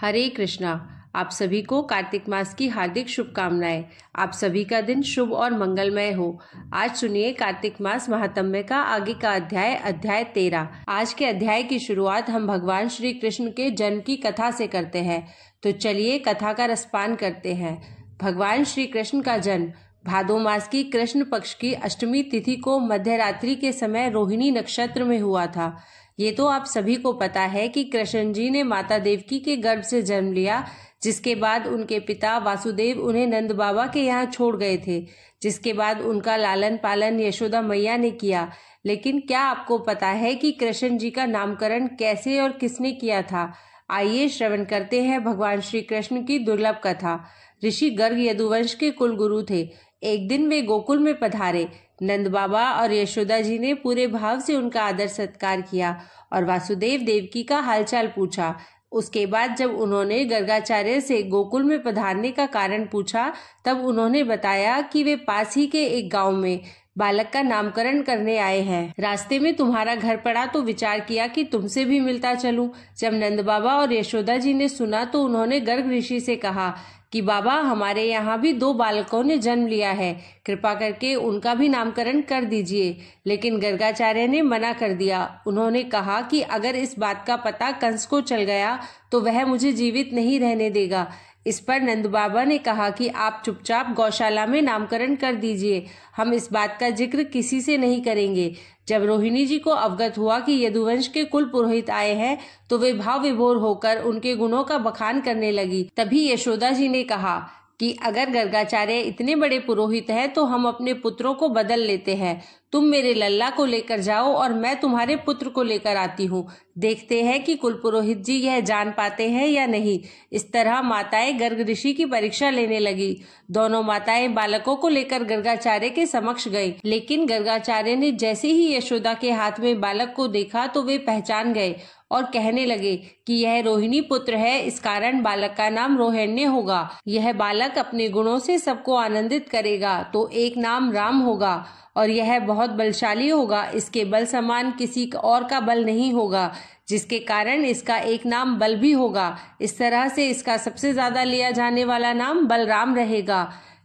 हरे कृष्णा। आप सभी को कार्तिक मास की हार्दिक शुभकामनाएं। आप सभी का दिन शुभ और मंगलमय हो। आज सुनिए कार्तिक मास महात्म्य का आगे का अध्याय 13। आज के अध्याय की शुरुआत हम भगवान श्री कृष्ण के जन्म की कथा से करते हैं। तो चलिए कथा का रसपान करते हैं। भगवान श्री कृष्ण का जन्म भादो मास की कृष्ण पक्ष की अष्टमी तिथि को मध्यरात्रि के समय रोहिणी नक्षत्र में हुआ था। ये तो आप सभी को पता है कि कृष्ण जी ने माता देवकी के गर्भ से जन्म लिया, जिसके बाद उनके पिता वासुदेव उन्हें नंद बाबा के यहाँ छोड़ गए थे, जिसके बाद उनका लालन पालन यशोदा मैया ने किया। लेकिन क्या आपको पता है कि कृष्ण जी का नामकरण कैसे और किसने किया था? आइए श्रवण करते हैं भगवान श्री कृष्ण की दुर्लभ कथा। ऋषि गर्ग यदुवंश के कुल गुरु थे। एक दिन वे गोकुल में पधारे। नंद बाबा और यशोदा जी ने पूरे भाव से उनका आदर सत्कार किया और वासुदेव देवकी का हालचाल पूछा। उसके बाद जब उन्होंने गर्गाचार्य से गोकुल में पधारने का कारण पूछा, तब उन्होंने बताया कि वे पास ही के एक गांव में बालक का नामकरण करने आए हैं। रास्ते में तुम्हारा घर पड़ा तो विचार किया कि तुमसे भी मिलता चलूं। जब नंद बाबा और यशोदा जी ने सुना तो उन्होंने गर्ग ऋषि से कहा कि बाबा, हमारे यहाँ भी 2 बालकों ने जन्म लिया है, कृपा करके उनका भी नामकरण कर दीजिए। लेकिन गर्गाचार्य ने मना कर दिया। उन्होंने कहा कि अगर इस बात का पता कंस को चल गया तो वह मुझे जीवित नहीं रहने देगा। इस पर नंद बाबा ने कहा कि आप चुपचाप गौशाला में नामकरण कर दीजिए, हम इस बात का जिक्र किसी से नहीं करेंगे। जब रोहिणी जी को अवगत हुआ कि यदुवंश के कुल पुरोहित आए हैं तो वे भाव विभोर होकर उनके गुणों का बखान करने लगी। तभी यशोदा जी ने कहा कि अगर गर्गाचार्य इतने बड़े पुरोहित हैं तो हम अपने पुत्रों को बदल लेते हैं। तुम मेरे लल्ला को लेकर जाओ और मैं तुम्हारे पुत्र को लेकर आती हूँ। देखते हैं कि कुल पुरोहित जी यह जान पाते हैं या नहीं। इस तरह माताएं गर्ग ऋषि की परीक्षा लेने लगी। दोनों माताएं बालकों को लेकर गर्गाचार्य के समक्ष गई, लेकिन गर्गाचार्य ने जैसे ही यशोदा के हाथ में बालक को देखा तो वे पहचान गए और कहने लगे कि यह रोहिणी पुत्र है, इस कारण बालक का नाम रोहिण्य होगा। यह बालक अपने गुणों से सबको आनंदित करेगा तो एक नाम राम होगा और यह बहुत बलशाली होगा। इसके बल समान किसी और का बल नहीं होगा, जिसके कारण इसका एक नाम बल भी होगा। इस तरह से इसका सबसे ज्यादा लिया जाने वाला नाम बलराम रहेगा।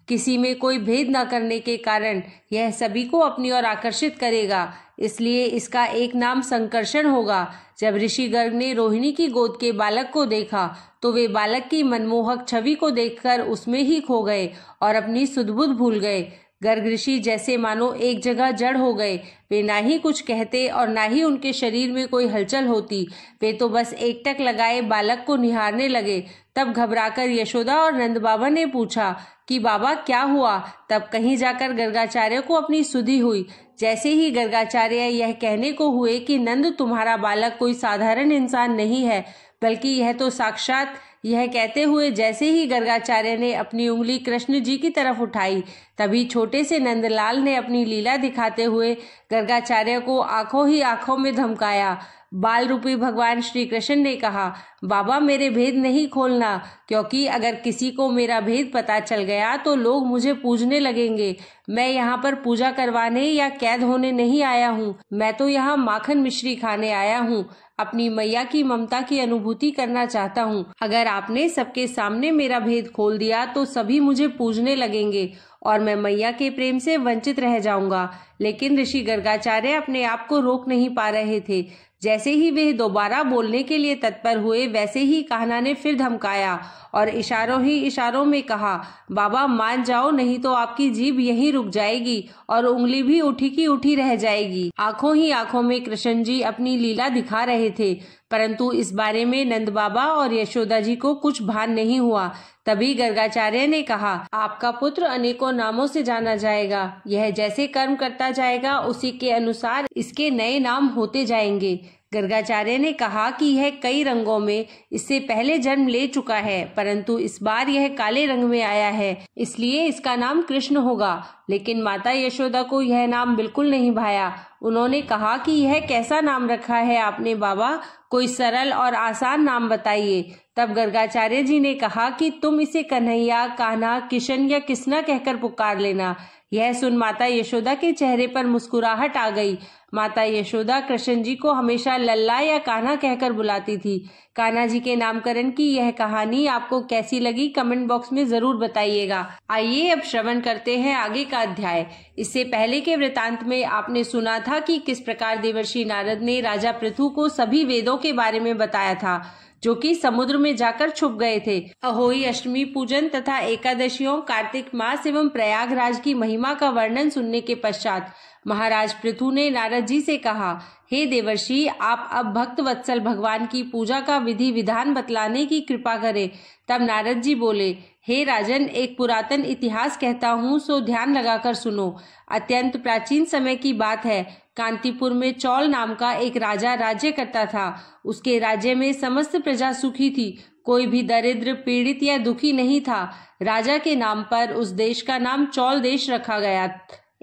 किसी में कोई भेद न करने के कारण यह सभी को अपनी ओर आकर्षित करेगा, इसलिए इसका एक नाम संकर्षण होगा। जब ऋषि गर्ग ने रोहिणी की गोद के बालक को देखा तो वे बालक की मनमोहक छवि को देखकर उसमें ही खो गए और अपनी सुध-बुध भूल गए। गर्ग ऋषि जैसे मानो एक जगह जड़ हो गए। वे ना ही कुछ कहते और ना ही उनके शरीर में कोई हलचल होती। वे तो बस एकटक लगाए बालक को निहारने लगे। तब घबराकर यशोदा और नंद बाबा ने पूछा कि बाबा क्या हुआ? तब कहीं जाकर गर्गाचार्य को अपनी सुधि हुई। जैसे ही गर्गाचार्य यह कहने को हुए कि नंद, तुम्हारा बालक कोई साधारण इंसान नहीं है, बल्कि यह तो साक्षात, यह कहते हुए जैसे ही गर्गाचार्य ने अपनी उंगली कृष्ण जी की तरफ उठाई, तभी छोटे से नंदलाल ने अपनी लीला दिखाते हुए गर्गाचार्य को आंखों ही आंखों में धमकाया। बाल रूपी भगवान श्री कृष्ण ने कहा, बाबा मेरे भेद नहीं खोलना, क्योंकि अगर किसी को मेरा भेद पता चल गया तो लोग मुझे पूजने लगेंगे। मैं यहाँ पर पूजा करवाने या कैद होने नहीं आया हूँ, मैं तो यहाँ माखन मिश्री खाने आया हूँ। अपनी मैया की ममता की अनुभूति करना चाहता हूँ। अगर आपने सबके सामने मेरा भेद खोल दिया तो सभी मुझे पूजने लगेंगे और मैं मैया के प्रेम से वंचित रह जाऊंगा। लेकिन ऋषि गर्गाचार्य अपने आप को रोक नहीं पा रहे थे। जैसे ही वे दोबारा बोलने के लिए तत्पर हुए, वैसे ही कान्हा ने फिर धमकाया और इशारों ही इशारों में कहा, बाबा मान जाओ, नहीं तो आपकी जीभ यहीं रुक जाएगी और उंगली भी उठी की उठी रह जाएगी। आंखों ही आंखों में कृष्ण जी अपनी लीला दिखा रहे थे, परंतु इस बारे में नंद बाबा और यशोदा जी को कुछ भान नहीं हुआ। तभी गर्गाचार्य ने कहा, आपका पुत्र अनेकों नामों से जाना जाएगा। यह जैसे कर्म करता जाएगा उसी के अनुसार इसके नए नाम होते जाएंगे। गर्गाचार्य ने कहा कि यह कई रंगों में इससे पहले जन्म ले चुका है, परंतु इस बार यह काले रंग में आया है, इसलिए इसका नाम कृष्ण होगा। लेकिन माता यशोदा को यह नाम बिल्कुल नहीं भाया। उन्होंने कहा कि यह कैसा नाम रखा है आपने बाबा, कोई सरल और आसान नाम बताइए। तब गर्गाचार्य जी ने कहा कि तुम इसे कन्हैया, कान्हा, किशन या किसना कहकर पुकार लेना। यह सुन माता यशोदा के चेहरे पर मुस्कुराहट आ गई। माता यशोदा कृष्ण जी को हमेशा लल्ला या कान्हा कहकर बुलाती थी। कान्हा जी के नामकरण की यह कहानी आपको कैसी लगी, कमेंट बॉक्स में जरूर बताइएगा। आइए अब श्रवण करते हैं आगे का अध्याय। इससे पहले के वृतांत में आपने सुना था कि किस प्रकार देवर्षि नारद ने राजा पृथु को सभी वेदों के बारे में बताया था, जो कि समुद्र में जाकर छुप गए थे। अहोई अष्टमी पूजन तथा एकादशियों, कार्तिक मास एवं प्रयागराज की महिमा का वर्णन सुनने के पश्चात महाराज पृथु ने नारद जी से कहा, हे देवर्षि, आप अब भक्त वत्सल भगवान की पूजा का विधि विधान बतलाने की कृपा करें। तब नारद जी बोले, हे राजन, एक पुरातन इतिहास कहता हूँ, सो ध्यान लगाकर सुनो। अत्यंत प्राचीन समय की बात है। कांतिपुर में चौल नाम का एक राजा राज्य करता था। उसके राज्य में समस्त प्रजा सुखी थी। कोई भी दरिद्र, पीड़ित या दुखी नहीं था। राजा के नाम पर उस देश का नाम चौल देश रखा गया।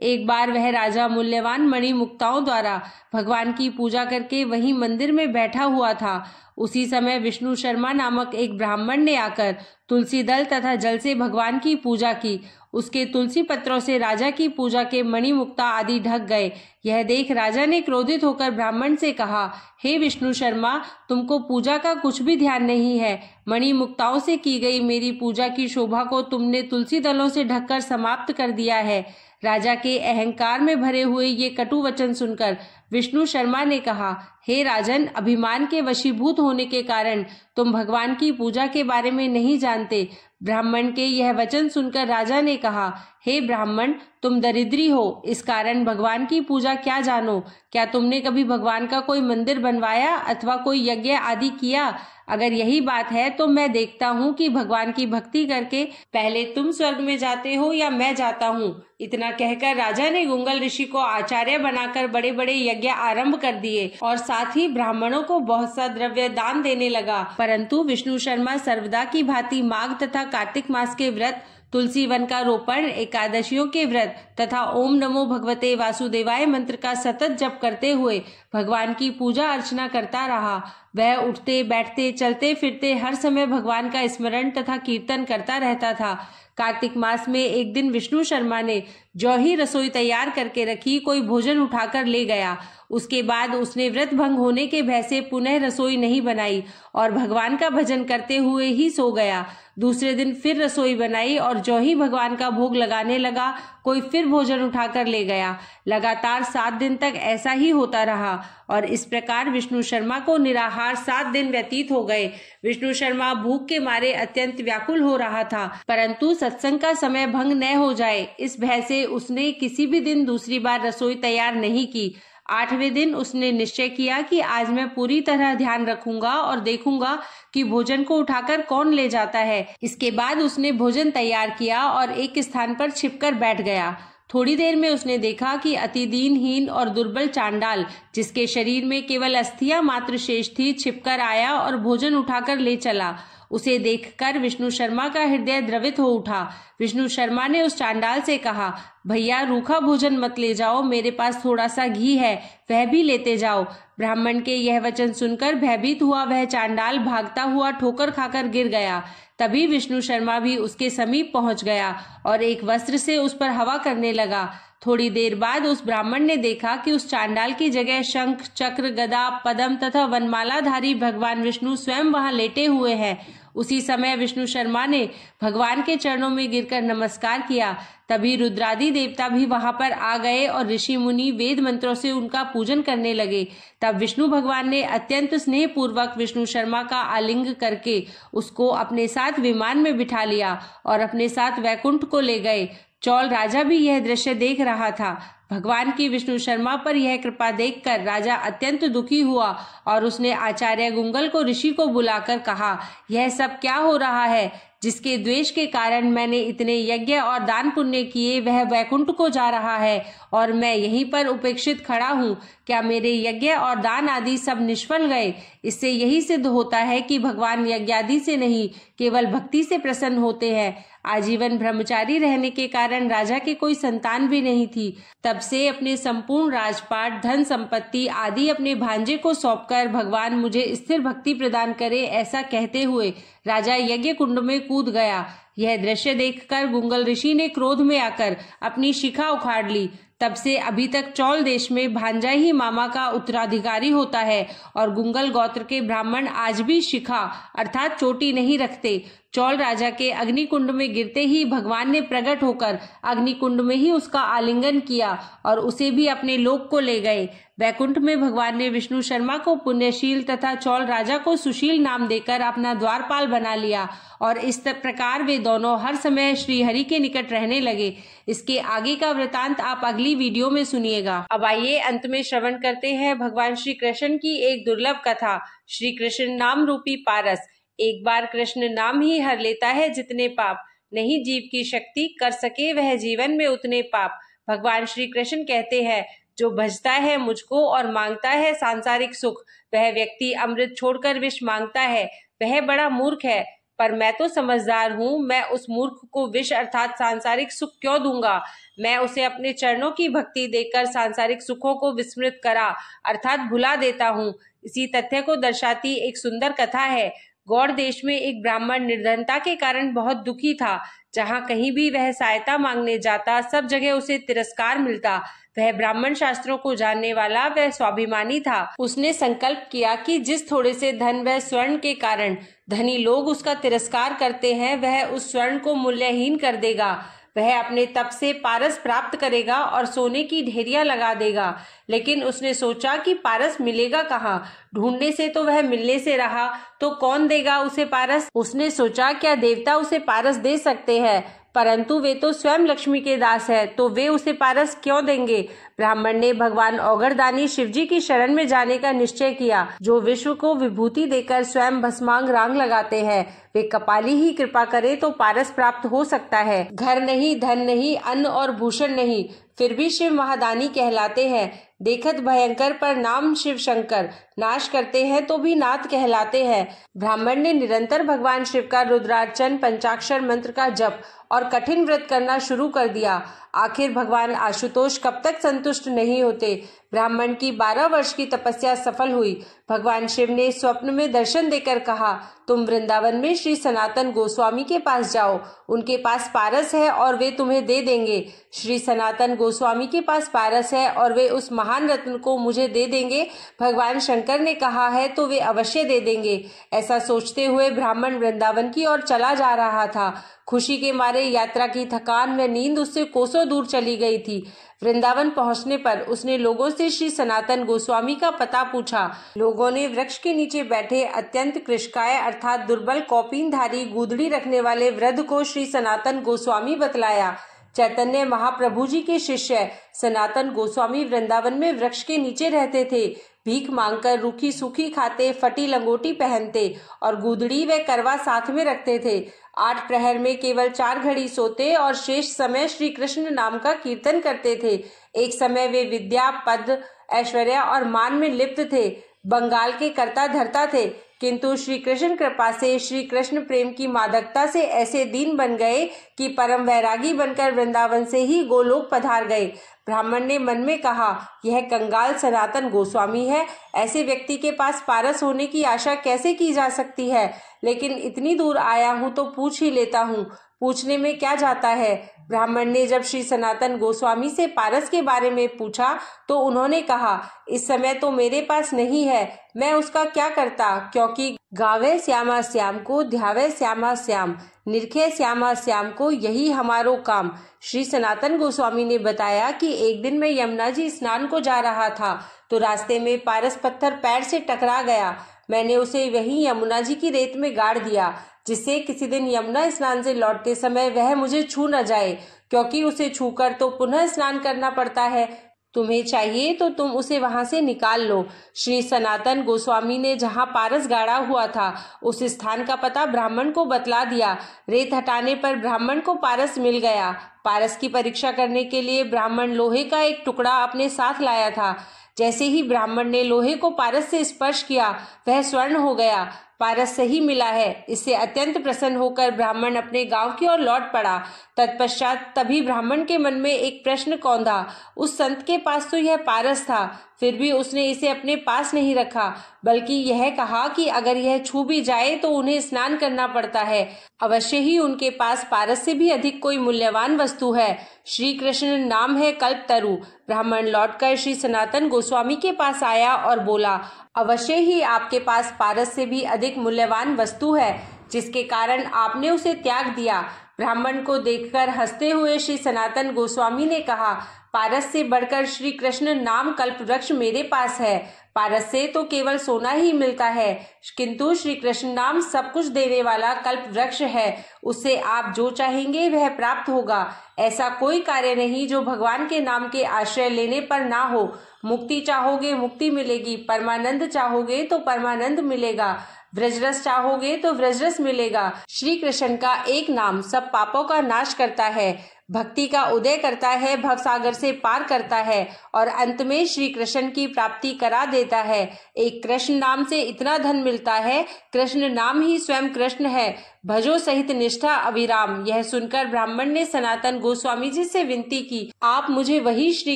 एक बार वह राजा मूल्यवान मणि मुक्ताओं द्वारा भगवान की पूजा करके वहीं मंदिर में बैठा हुआ था। उसी समय विष्णु शर्मा नामक एक ब्राह्मण ने आकर तुलसी दल तथा जल से भगवान की पूजा की। उसके तुलसी पत्रों से राजा की पूजा के मणि मुक्ता आदि ढक गए। यह देख राजा ने क्रोधित होकर ब्राह्मण से कहा, हे विष्णु शर्मा, तुमको पूजा का कुछ भी ध्यान नहीं है। मणि मुक्ताओं से की गई मेरी पूजा की शोभा को तुमने तुलसी दलों से ढककर समाप्त कर दिया है। राजा के अहंकार में भरे हुए ये कटु वचन सुनकर विष्णु शर्मा ने कहा, हे राजन, अभिमान के वशीभूत होने के कारण तुम भगवान की पूजा के बारे में नहीं जानते। ब्राह्मण के यह वचन सुनकर राजा ने कहा, हे ब्राह्मण, तुम दरिद्री हो, इस कारण भगवान की पूजा क्या जानो? क्या तुमने कभी भगवान का कोई मंदिर बनवाया अथवा कोई यज्ञ आदि किया? अगर यही बात है तो मैं देखता हूँ कि भगवान की भक्ति करके पहले तुम स्वर्ग में जाते हो या मैं जाता हूँ। इतना कहकर राजा ने गुंगल ऋषि को आचार्य बनाकर बड़े बड़े यज्ञ आरंभ कर दिए और साथ ही ब्राह्मणों को बहुत सा द्रव्य दान देने लगा। परंतु विष्णु शर्मा सर्वदा की भांति माघ तथा कार्तिक मास के व्रत, तुलसी वन का रोपण, एकादशियों के व्रत तथा ओम नमो भगवते वासुदेवाय मंत्र का सतत जप करते हुए भगवान की पूजा अर्चना करता रहा। वह उठते बैठते चलते फिरते हर समय भगवान का स्मरण तथा कीर्तन करता रहता था। कार्तिक मास में एक दिन विष्णु शर्मा ने जो ही रसोई तैयार करके रखी, कोई भोजन उठाकर ले गया। उसके बाद उसने व्रत भंग होने के भय से पुनः रसोई नहीं बनाई और भगवान का भजन करते हुए ही सो गया। दूसरे दिन फिर रसोई बनाई और जो ही भगवान का भोग लगाने लगा, कोई फिर भोजन उठाकर ले गया। लगातार 7 दिन तक ऐसा ही होता रहा और इस प्रकार विष्णु शर्मा को निराहार 7 दिन व्यतीत हो गए। विष्णु शर्मा भूख के मारे अत्यंत व्याकुल हो रहा था, परंतु सत्संग का समय भंग न हो जाए, इस भय से उसने किसी भी दिन दूसरी बार रसोई तैयार नहीं की। 8वें दिन उसने निश्चय किया कि आज मैं पूरी तरह ध्यान रखूंगा और देखूंगा कि भोजन को उठाकर कौन ले जाता है। इसके बाद उसने भोजन तैयार किया और एक स्थान पर छिपकर बैठ गया। थोड़ी देर में उसने देखा कि अति दीनहीन और दुर्बल चांडाल, जिसके शरीर में केवल अस्थियां मात्र शेष थी, छिपकर आया और भोजन उठाकर ले चला। उसे देखकर विष्णु शर्मा का हृदय द्रवित हो उठा। विष्णु शर्मा ने उस चांडाल से कहा, भैया, रूखा भोजन मत ले जाओ, मेरे पास थोड़ा सा घी है, वह भी लेते जाओ। ब्राह्मण के यह वचन सुनकर भयभीत हुआ वह चांडाल भागता हुआ ठोकर खाकर गिर गया। तभी विष्णु शर्मा भी उसके समीप पहुंच गया और एक वस्त्र से उस पर हवा करने लगा। थोड़ी देर बाद उस ब्राह्मण ने देखा कि उस चांडाल की जगह शंख, चक्र, गदा, पद्म तथा वनमालाधारी भगवान विष्णु स्वयं वहां लेटे हुए हैं। उसी समय विष्णु शर्मा ने भगवान के चरणों में गिरकर नमस्कार किया। तभी रुद्रादि देवता भी वहां पर आ गए और ऋषि मुनि वेद मंत्रों से उनका पूजन करने लगे। तब विष्णु भगवान ने अत्यंत स्नेह पूर्वक विष्णु शर्मा का आलिंग करके उसको अपने साथ विमान में बिठा लिया और अपने साथ वैकुंठ को ले गए। चौल राजा भी यह दृश्य देख रहा था। भगवान की विष्णु शर्मा पर यह कृपा देखकर राजा अत्यंत दुखी हुआ और उसने आचार्य गुंगल को ऋषि को बुलाकर कहा, यह सब क्या हो रहा है? जिसके द्वेष के कारण मैंने इतने यज्ञ और दान पुण्य किए, वह वैकुंठ को जा रहा है और मैं यहीं पर उपेक्षित खड़ा हूँ। क्या मेरे यज्ञ और दान आदि सब निष्फल गए? इससे यही सिद्ध होता है कि भगवान यज्ञादि से नहीं, केवल भक्ति से प्रसन्न होते हैं। आजीवन ब्रह्मचारी रहने के कारण राजा के कोई संतान भी नहीं थी। तब से अपने संपूर्ण राजपाट, धन संपत्ति आदि अपने भांजे को सौंपकर भगवान मुझे स्थिर भक्ति प्रदान करे, ऐसा कहते हुए राजा यज्ञ कुंड में कूद गया। यह दृश्य देखकर गुंगल ऋषि ने क्रोध में आकर अपनी शिखा उखाड़ ली। तब से अभी तक चौल देश में भांजा ही मामा का उत्तराधिकारी होता है और गुंगल गोत्र के ब्राह्मण आज भी शिखा अर्थात चोटी नहीं रखते। चौल राजा के अग्निकुंड में गिरते ही भगवान ने प्रकट होकर अग्निकुंड में ही उसका आलिंगन किया और उसे भी अपने लोक को ले गए। वैकुंठ में भगवान ने विष्णु शर्मा को पुण्यशील तथा चौल राजा को सुशील नाम देकर अपना द्वारपाल बना लिया और इस प्रकार वे दोनों हर समय श्री हरि के निकट रहने लगे। इसके आगे का वृतांत आप अगली वीडियो में सुनिएगा। अब आइए अंत में श्रवण करते हैं भगवान श्री कृष्ण की एक दुर्लभ कथा, श्री कृष्ण नाम रूपी पारस। एक बार कृष्ण नाम ही हर लेता है जितने पाप, नहीं जीव की शक्ति कर सके वह जीवन में उतने पाप। भगवान श्री कृष्ण कहते हैं, जो भजता है मुझको और मांगता है सांसारिक सुख, वह व्यक्ति अमृत छोड़कर विष मांगता है, वह बड़ा मूर्ख है। पर मैं तो समझदार हूँ, मैं उस मूर्ख को विष अर्थात सांसारिक सुख क्यों दूंगा। मैं उसे अपने चरणों की भक्ति देकर सांसारिक सुखों को विस्मृत करा अर्थात भुला देता हूँ। इसी तथ्य को दर्शाती एक सुंदर कथा है। गौड़ देश में एक ब्राह्मण निर्धनता के कारण बहुत दुखी था। जहाँ कहीं भी वह सहायता मांगने जाता, सब जगह उसे तिरस्कार मिलता। वह ब्राह्मण शास्त्रों को जानने वाला, वह स्वाभिमानी था। उसने संकल्प किया कि जिस थोड़े से धन व स्वर्ण के कारण धनी लोग उसका तिरस्कार करते हैं, वह उस स्वर्ण को मूल्यहीन कर देगा। वह अपने तप से पारस प्राप्त करेगा और सोने की ढेरियां लगा देगा। लेकिन उसने सोचा कि पारस मिलेगा कहाँ, ढूंढने से तो वह मिलने से रहा, तो कौन देगा उसे पारस। उसने सोचा क्या देवता उसे पारस दे सकते हैं, परंतु वे तो स्वयं लक्ष्मी के दास है, तो वे उसे पारस क्यों देंगे। ब्राह्मण ने भगवान औगरदानी शिवजी की शरण में जाने का निश्चय किया, जो विश्व को विभूति देकर स्वयं भस्मांग रांग लगाते हैं। वे कपाली ही कृपा करे तो पारस प्राप्त हो सकता है। घर नहीं, धन नहीं, अन्न और भूषण नहीं, फिर भी शिव महादानी कहलाते हैं। देखत भयंकर पर नाम शिव शंकर, नाश करते हैं तो भी नाथ कहलाते हैं। ब्राह्मण ने निरंतर भगवान शिव का रुद्रार्चन, पंचाक्षर मंत्र का जप और कठिन व्रत करना शुरू कर दिया। आखिर भगवान आशुतोष कब तक संतुष्ट नहीं होते। ब्राह्मण की 12 वर्ष की तपस्या सफल हुई। भगवान शिव ने स्वप्न में दर्शन देकर कहा, तुम वृंदावन में श्री सनातन गोस्वामी के पास जाओ, उनके पास पारस है और वे तुम्हें दे देंगे। श्री सनातन गोस्वामी के पास पारस है और वे उस महान रत्न को मुझे दे देंगे। भगवान शंकर ने कहा है तो वे अवश्य दे देंगे। ऐसा सोचते हुए ब्राह्मण वृंदावन की ओर चला जा रहा था। खुशी के मारे यात्रा की थकान व नींद उससे कोसों दूर चली गई थी। वृंदावन पहुंचने पर उसने लोगों से श्री सनातन गोस्वामी का पता पूछा। लोगों ने वृक्ष के नीचे बैठे अत्यंत कृशकाय अर्थात दुर्बल कौपीनधारी गूदड़ी रखने वाले वृद्ध को श्री सनातन गोस्वामी बतलाया। चैतन्य महाप्रभु जी के शिष्य सनातन गोस्वामी वृंदावन में वृक्ष के नीचे रहते थे। भीख मांगकर रूखी सूखी खाते, फटी लंगोटी पहनते और गूदड़ी व करवा साथ में रखते थे। 8 प्रहर में केवल 4 घड़ी सोते और शेष समय श्री कृष्ण नाम का कीर्तन करते थे। एक समय वे विद्या, पद, ऐश्वर्य और मान में लिप्त थे। बंगाल के कर्ता धर्ता थे, किंतु श्री कृष्ण कृपा से, श्री कृष्ण प्रेम की मादकता से ऐसे दीन बन गए कि परम वैरागी बनकर वृंदावन से ही गोलोक पधार गए। ब्राह्मण ने मन में कहा, यह कंगाल सनातन गोस्वामी है, ऐसे व्यक्ति के पास पारस होने की आशा कैसे की जा सकती है। लेकिन इतनी दूर आया हूँ तो पूछ ही लेता हूँ, पूछने में क्या जाता है। ब्राह्मण ने जब श्री सनातन गोस्वामी से पारस के बारे में पूछा तो उन्होंने कहा, इस समय तो मेरे पास नहीं है, मैं उसका क्या करता, क्योंकि गावे श्यामा श्याम को, ध्यावे श्यामा श्याम, निरखे श्यामा श्याम को, यही हमारो काम। श्री सनातन गोस्वामी ने बताया कि एक दिन मैं यमुना जी स्नान को जा रहा था तो रास्ते में पारस पत्थर पैर से टकरा गया। मैंने उसे वहीं यमुना जी की रेत में गाड़ दिया, जिससे किसी दिन यमुना स्नान से लौटते समय वह मुझे छू न जाए, क्योंकि उसे छूकर तो पुनः स्नान करना पड़ता है। तुम्हें चाहिए तो तुम उसे वहां से निकाल लो। श्री सनातन गोस्वामी ने जहां पारस गाड़ा हुआ था उस स्थान का पता ब्राह्मण को बतला दिया। रेत हटाने पर ब्राह्मण को पारस मिल गया। पारस की परीक्षा करने के लिए ब्राह्मण लोहे का एक टुकड़ा अपने साथ लाया था। जैसे ही ब्राह्मण ने लोहे को पारस से स्पर्श किया, वह स्वर्ण हो गया। पारस सही मिला है। इससे अत्यंत प्रसन्न होकर ब्राह्मण अपने गांव की ओर लौट पड़ा। तत्पश्चात तभी ब्राह्मण के मन में एक प्रश्न कौंधा, उस संत के पास तो यह पारस था, फिर भी उसने इसे अपने पास नहीं रखा, बल्कि यह कहा कि अगर यह छू भी जाए तो उन्हें स्नान करना पड़ता है। अवश्य ही उनके पास पारस से भी अधिक कोई मूल्यवान वस्तु है। श्री कृष्ण नाम है कल्पतरु। ब्राह्मण लौटकर श्री सनातन गोस्वामी के पास आया और बोला, अवश्य ही आपके पास पारस से भी अधिक मूल्यवान वस्तु है, जिसके कारण आपने उसे त्याग दिया। ब्राह्मण को देखकर हंसते हुए श्री सनातन गोस्वामी ने कहा, पारस से बढ़कर श्री कृष्ण नाम कल्प वृक्ष मेरे पास है। पारस से तो केवल सोना ही मिलता है, किंतु श्री कृष्ण नाम सब कुछ देने वाला कल्प वृक्ष है। उससे आप जो चाहेंगे वह प्राप्त होगा। ऐसा कोई कार्य नहीं जो भगवान के नाम के आश्रय लेने पर ना हो। मुक्ति चाहोगे मुक्ति मिलेगी, परमानंद चाहोगे तो परमानंद मिलेगा, व्रजरस चाहोगे तो व्रजरस मिलेगा। श्री कृष्ण का एक नाम सब पापों का नाश करता है, भक्ति का उदय करता है, भवसागर से पार करता है और अंत में श्री कृष्ण की प्राप्ति करा देता है। एक कृष्ण नाम से इतना धन मिलता है, कृष्ण नाम ही स्वयं कृष्ण है। भजो सहित निष्ठा अविराम। यह सुनकर ब्राह्मण ने सनातन गोस्वामी जी से विनती की, आप मुझे वही श्री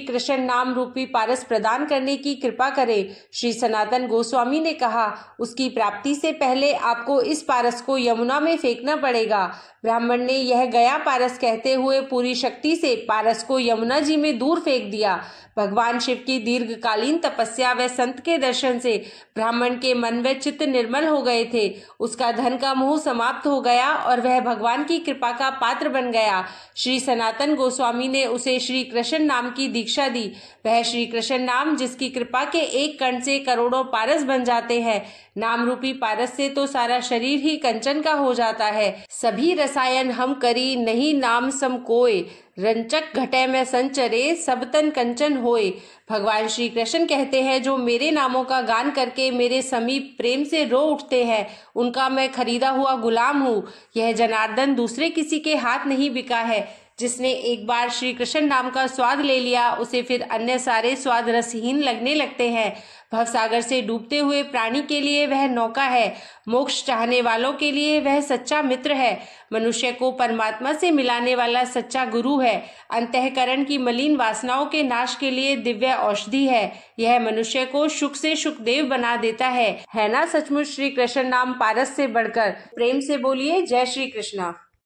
कृष्ण नाम रूपी पारस प्रदान करने की कृपा करें। श्री सनातन गोस्वामी ने कहा, उसकी प्राप्ति से पहले आपको इस पारस को यमुना में फेंकना पड़ेगा। ब्राह्मण ने यह गया पारस कहते हुए पूरी शक्ति से पारस को यमुना जी में दूर फेंक दिया। भगवान शिव की दीर्घकालीन तपस्या व संत के दर्शन से ब्राह्मण के मन व चित्त निर्मल हो गए थे। उसका धन का मोह समाप्त हो गया और वह भगवान की कृपा का पात्र बन गया। श्री सनातन गोस्वामी ने उसे श्री कृष्ण नाम की दीक्षा दी। वह श्री कृष्ण नाम जिसकी कृपा के एक कण से करोड़ों पारस बन जाते हैं। नाम रूपी पारस से तो सारा शरीर ही कंचन का हो जाता है। सभी रसायन हम करी, नहीं नाम सम कोय, रंचक घटे में संचरे, सब तन कंचन होए। भगवान श्री कृष्ण कहते हैं, जो मेरे नामों का गान करके मेरे समीप प्रेम से रो उठते हैं, उनका मैं खरीदा हुआ गुलाम हूँ। यह जनार्दन दूसरे किसी के हाथ नहीं बिका है। जिसने एक बार श्री कृष्ण नाम का स्वाद ले लिया, उसे फिर अन्य सारे स्वाद रसहीन लगने लगते हैं। भवसागर से डूबते हुए प्राणी के लिए वह नौका है, मोक्ष चाहने वालों के लिए वह सच्चा मित्र है, मनुष्य को परमात्मा से मिलाने वाला सच्चा गुरु है, अंतःकरण की मलिन वासनाओं के नाश के लिए दिव्य औषधि है। यह मनुष्य को सुख से सुखदेव बना देता है ना सचमुच श्री कृष्ण नाम पारस से बढ़कर। प्रेम से बोलिए जय श्री कृष्णा।